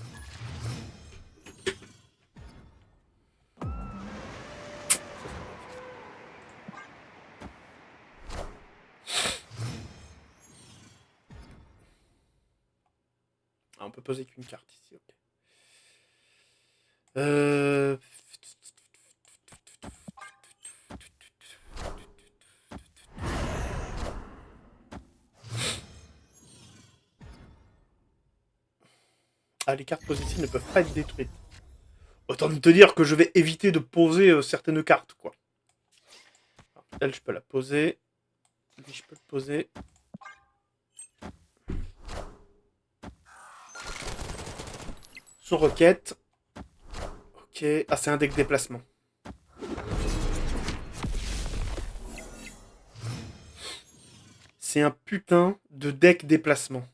[SPEAKER 1] Ah, on peut poser qu'une carte ici, ok. Euh... Ah, les cartes posées ici ne peuvent pas être détruites. Autant te dire que je vais éviter de poser certaines cartes, quoi. Alors, elle, je peux la poser. Lui, je peux le poser. Son requête. Ok. Ah, c'est un deck déplacement. C'est un putain de deck déplacement.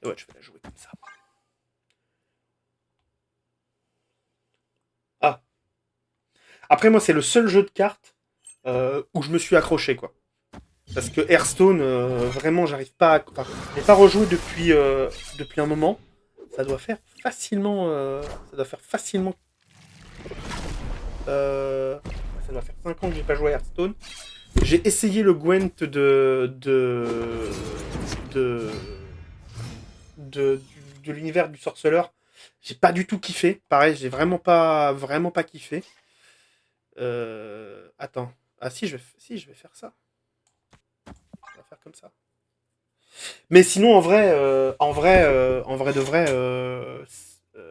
[SPEAKER 1] Ouais, je vais la jouer comme ça. Ah. Après, moi, c'est le seul jeu de cartes où je me suis accroché, quoi. Parce que Hearthstone, vraiment, j'arrive pas à... Enfin, je n'ai pas rejoué depuis un moment. Ça doit faire facilement... ça doit faire facilement... euh, ça doit faire 5 ans que j'ai pas joué à Hearthstone. J'ai essayé le Gwent de, de l'univers du sorceleur. J'ai pas du tout kiffé. Pareil, j'ai vraiment pas kiffé. Attends. Ah si, je vais faire ça. On va faire comme ça. Mais sinon, en vrai de vrai,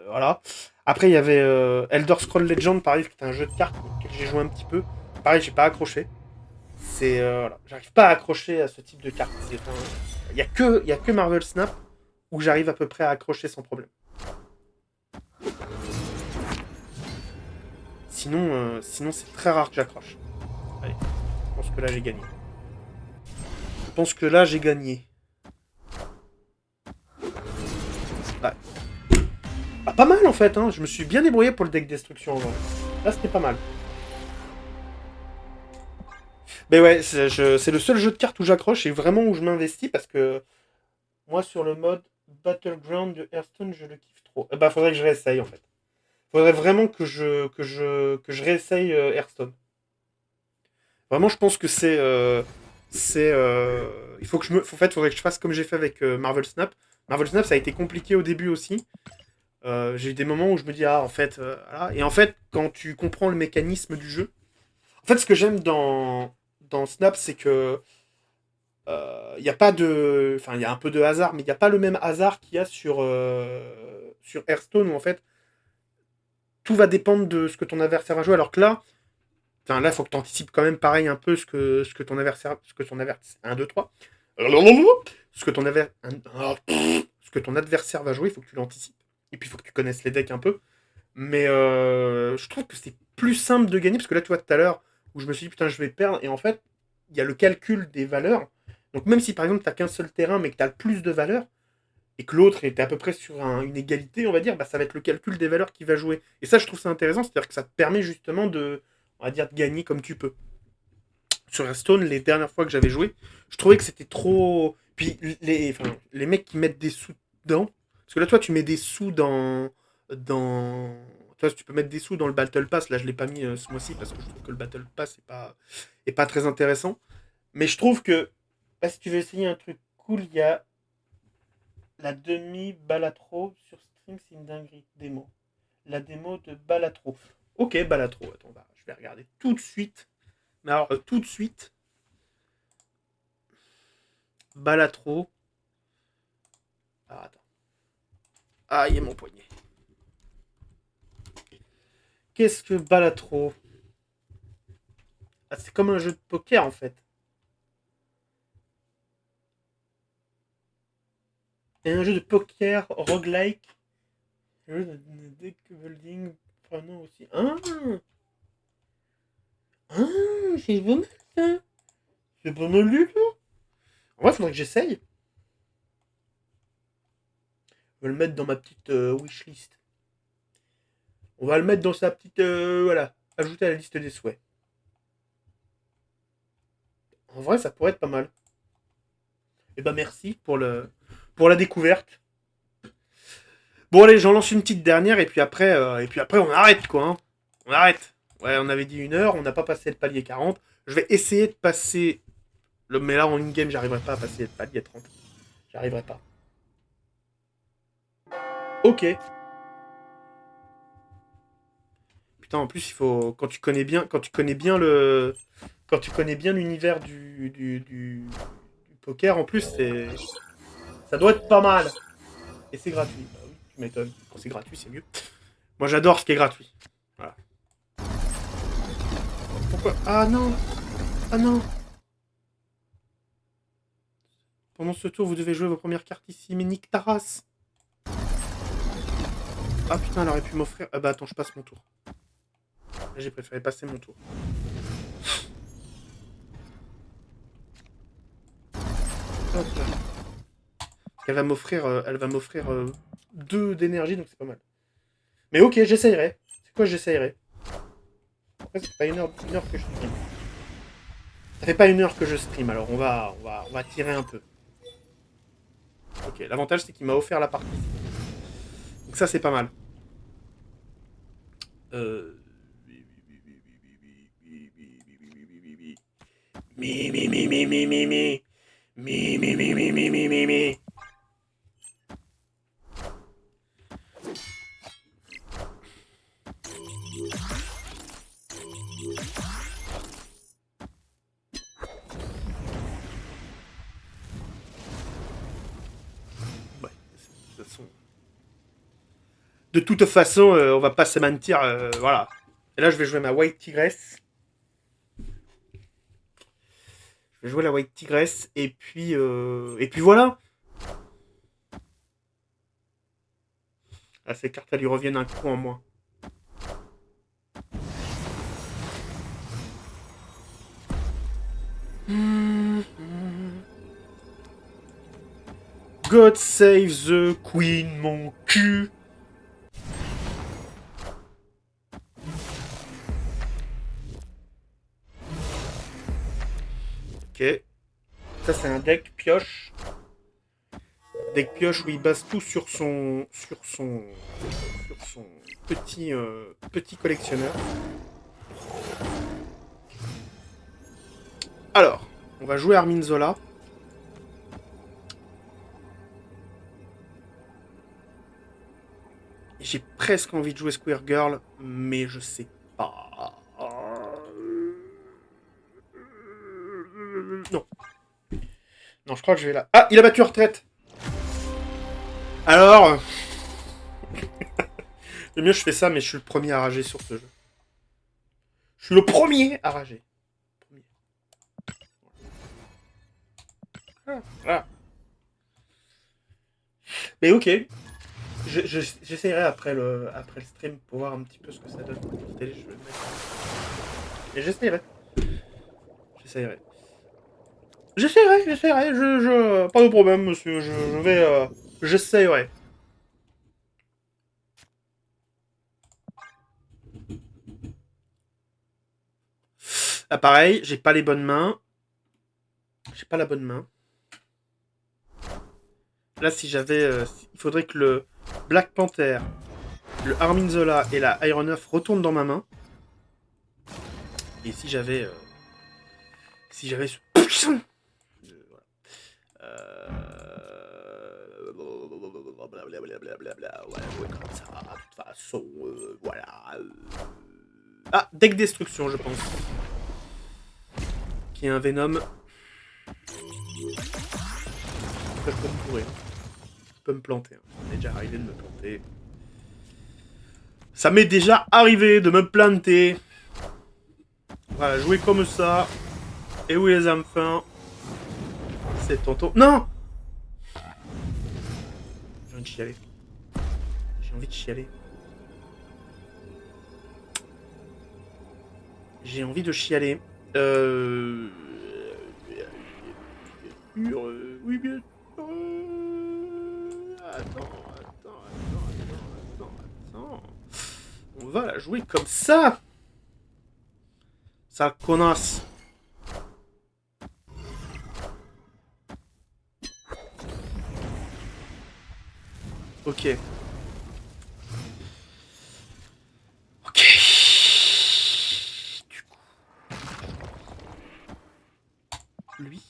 [SPEAKER 1] voilà. Après, il y avait Elder Scrolls Legend, pareil, qui était un jeu de cartes auquel j'ai joué un petit peu. Pareil, j'ai pas accroché. Voilà. J'arrive pas à accrocher à ce type de cartes. Il y a que Marvel Snap où j'arrive à peu près à accrocher sans problème. Sinon c'est très rare que j'accroche. Allez, je pense que là j'ai gagné. Je pense que là j'ai gagné. Ouais. Ah, pas mal en fait, hein. Je me suis bien débrouillé pour le deck destruction en vrai. Là c'était pas mal. Mais ouais, c'est le seul jeu de cartes où j'accroche et vraiment où je m'investis parce que moi sur le mode Battleground de Hearthstone je le kiffe trop. Bah faudrait que je réessaye en fait. Faudrait vraiment que je réessaye Hearthstone. Vraiment je pense que il faut que en fait faudrait que je fasse comme j'ai fait avec Marvel Snap. Marvel Snap ça a été compliqué au début aussi. J'ai eu des moments où je me dis ah en fait voilà. Et en fait quand tu comprends le mécanisme du jeu, en fait ce que j'aime dans Snap c'est que il y a pas de, enfin il y a un peu de hasard, mais il n'y a pas le même hasard qu'il y a sur Hearthstone où en fait tout va dépendre de ce que ton adversaire va jouer. Alors que là, enfin là, faut que tu anticipes quand même pareil un peu ce que ton adversaire, 1, 2, 3, ce que ton adversaire va jouer, il faut que tu l'anticipes. Et puis il faut que tu connaisses les decks un peu. Mais je trouve que c'est plus simple de gagner parce que là, tu vois, tout à l'heure où je me suis dit putain, je vais perdre, et en fait, il y a le calcul des valeurs. Donc même si par exemple, tu n'as qu'un seul terrain mais que tu as le plus de valeurs, et que l'autre était à peu près sur une égalité, on va dire, bah, ça va être le calcul des valeurs qui va jouer. Et ça, je trouve ça intéressant, c'est-à-dire que ça te permet justement on va dire, de gagner comme tu peux. Sur Hearthstone, les dernières fois que j'avais joué, je trouvais que c'était trop. Puis les mecs qui mettent des sous dedans, parce que là, toi, tu mets des sous dans. Toi, tu peux mettre des sous dans le Battle Pass. Là, je l'ai pas mis ce mois-ci parce que je trouve que le Battle Pass est pas très intéressant. Mais je trouve que, bah, si tu veux essayer un truc cool, il y a la demi Balatro sur stream, c'est une dinguerie. Démo. La démo de Balatro. Ok, Balatro. Attends, bah, je vais regarder tout de suite. Mais alors, tout de suite, Balatro. Ah, attends. Ah, il y a mon poignet. Qu'est-ce que Balatro? Ah, c'est comme un jeu de poker en fait. C'est un jeu de poker roguelike. Un jeu de deck building. Prenons aussi. C'est pas mal ça. C'est pas mal du tout. En vrai, faudrait que j'essaye. Je vais le mettre dans ma petite wishlist. On va le mettre dans sa petite... voilà. Ajouter à la liste des souhaits. En vrai, ça pourrait être pas mal. Et bah merci pour la découverte. Bon allez, j'en lance une petite dernière et puis après on arrête quoi. Hein. On arrête. Ouais, on avait dit 1 heure, on n'a pas passé le palier 40. Je vais essayer de passer... Mais là en in-game, j'arriverai pas à passer le palier 30. J'arriverai pas. Ok. Putain, en plus, il faut... Quand tu connais bien le... Quand tu connais bien l'univers du poker, en plus, c'est... Ça doit être pas mal. Et c'est gratuit. Bah oui, tu m'étonnes. Quand c'est gratuit, c'est mieux. Moi, j'adore ce qui est gratuit. Voilà. Pourquoi? Ah non! Ah non! Pendant ce tour, vous devez jouer vos premières cartes ici, mais nique ta race! Ah putain, elle aurait pu m'offrir... Ah bah attends, je passe mon tour. J'ai préféré passer mon tour. Hop là. Elle va m'offrir 2 d'énergie, donc c'est pas mal. Mais ok, j'essayerai. C'est quoi, j'essayerai? Après, ça fait pas une heure que je stream. Ça fait pas 1 heure que je stream, alors on va tirer un peu. Ok, l'avantage c'est qu'il m'a offert la partie. Donc ça c'est pas mal. Euh... Mi mi mi mi mi mi mi mi mi mi mi mi mi mi mi. Ouais, de toute façon, on va pas se mentir, voilà. Et là je vais jouer ma White Tigress. Je vais jouer la White Tigress et puis voilà. Ah, ces cartes elles lui reviennent un coup en moins. God save the Queen, mon cul. Ok. Ça c'est un deck pioche. Deck pioche où il base tout sur son petit collectionneur. Alors, on va jouer Armin Zola. J'ai presque envie de jouer Square Girl, mais je sais pas. Non. Non, je crois que je vais là. Ah, il a battu en retraite. Alors, le mieux je fais ça, mais je suis le premier à rager sur ce jeu. Je suis le premier à rager. Voilà. Mais ok. J'essayerai après le stream pour voir un petit peu ce que ça donne. Et j'essayerai. J'essayerai. J'essayerai. Pas de problème, monsieur. Je vais. J'essayerai. Ah, pareil, j'ai pas les bonnes mains. J'ai pas la bonne main. Là, si j'avais. Il faudrait que le Black Panther, le Armin Zola et la Iron Earth retournent dans ma main. Et si j'avais. Si j'avais ce puissant. Blablabla. Ouais, comme ça. De toute façon, voilà. Ah, deck destruction, je pense. Qui est un Venom. Je peux me pourrir. Je peux me planter. Ça m'est déjà arrivé de me planter. Ça m'est déjà arrivé de me planter. Voilà, jouer comme ça. Et oui, les enfants. C'est tonton. Non! J'ai envie de chialer. J'ai envie de chialer. J'ai envie de chialer. Oui, bien sûr. Attends. On va la jouer comme ça. Sale connasse. Ok. Ok. Du coup. Lui.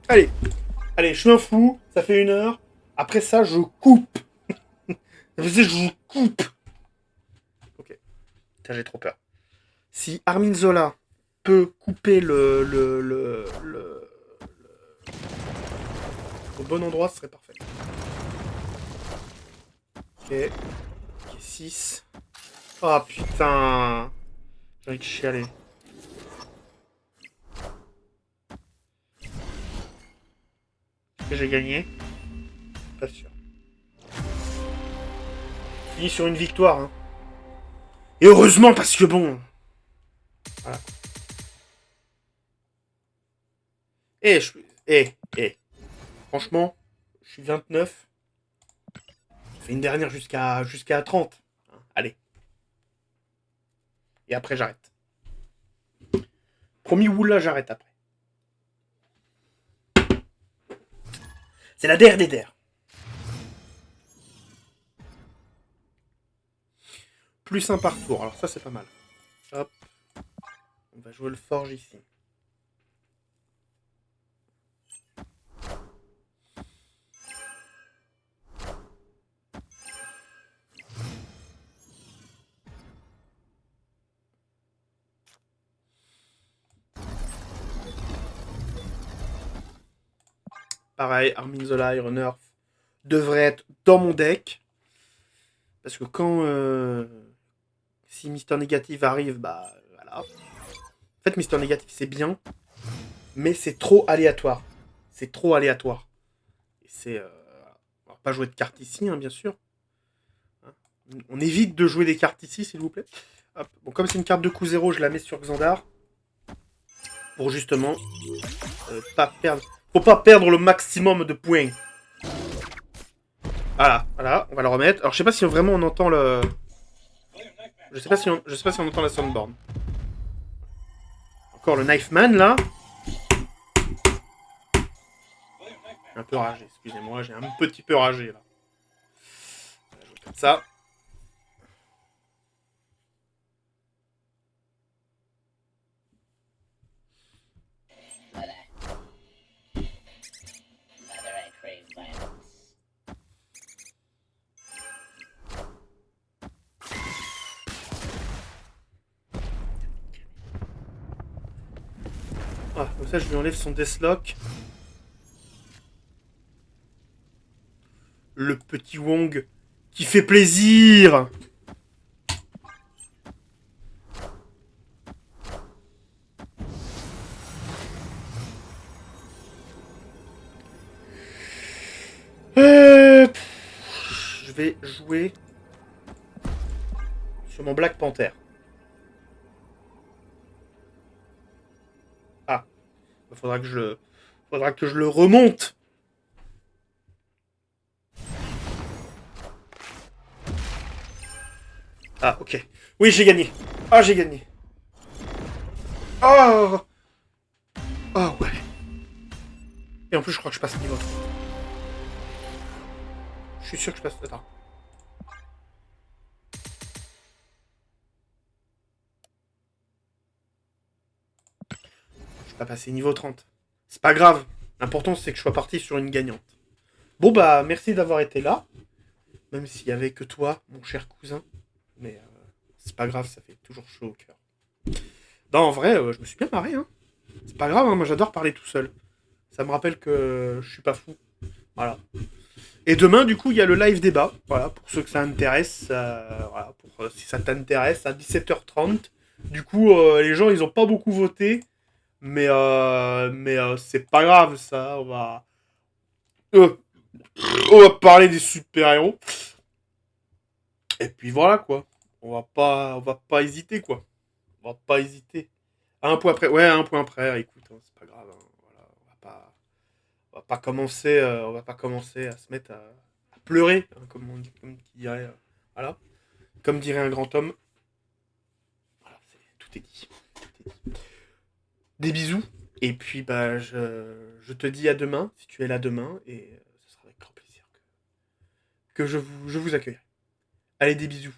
[SPEAKER 1] Allez. Allez, je m'en fous. Ça fait 1 heure. Après ça, je coupe. Je coupe. Ok. Putain, j'ai trop peur. Si Armin Zola peut couper au bon endroit, ce serait parfait. Ok. Ok, 6. Oh putain. J'ai envie de chialer. Est-ce que j'ai gagné? Pas sûr. Fini sur une victoire. Hein. Et heureusement, parce que bon. Voilà. Eh, eh. Franchement, je suis 29. Je fais une dernière jusqu'à 30. Hein, allez. Et après, j'arrête. Promis, oula, j'arrête après. C'est la der des der. Plus un par tour. Alors ça, c'est pas mal. Hop. On va jouer le forge ici. Pareil, Armin Zola, Iron Earth devrait être dans mon deck. Parce que quand... si Mister Négatif arrive, bah voilà. En fait, Mister Négatif, c'est bien. Mais c'est trop aléatoire. C'est trop aléatoire. Et c'est... on va pas jouer de cartes ici, hein, bien sûr. Hein. On évite de jouer des cartes ici, s'il vous plaît. Hop. Bon, comme c'est une carte de coup 0, je la mets sur Xandar. Pour justement... pas perdre... Faut pas perdre le maximum de points. Voilà, voilà, on va le remettre. Alors je sais pas si vraiment on entend le... Je sais pas si on entend la soundboard. Encore le Knife Man là. Un peu ragé, excusez-moi, j'ai un petit peu ragé là. On va jouer comme ça. Ah, comme ça je lui enlève son Deathlock. Le petit Wong qui fait plaisir. Je vais jouer sur mon Black Panther. Ah, il faudra que je le remonte. Ah, ok. Oui, j'ai gagné. Ah, j'ai gagné. Oh. Oh, ouais. Et en plus, je crois que je passe niveau 3. Je suis sûr que je passe... Attends. Je vais pas passer niveau 30. C'est pas grave. L'important, c'est que je sois parti sur une gagnante. Bon, bah, merci d'avoir été là. Même s'il y avait que toi, mon cher cousin. Mais c'est pas grave, ça fait toujours chaud au cœur. Non, en vrai, je me suis bien marré. Hein. C'est pas grave, hein, moi j'adore parler tout seul. Ça me rappelle que je suis pas fou. Voilà. Et demain, du coup, il y a le live débat. Voilà, pour ceux que ça intéresse. Voilà, si ça t'intéresse, à 17h30. Du coup, les gens, ils ont pas beaucoup voté. Mais c'est pas grave, ça. Euh, on va parler des super-héros. Et puis voilà, quoi. on va pas hésiter, quoi. On va pas hésiter. À un point près, ouais, à un point près, écoute, hein, c'est pas grave, hein, voilà, on va pas commencer à se mettre à pleurer, hein, comme qui dirait, voilà, comme dirait un grand homme. Voilà, tout est dit. Tout est dit. Des bisous, et puis bah je te dis à demain, si tu es là demain, et ce sera avec grand plaisir que je vous accueillerai. Allez, des bisous.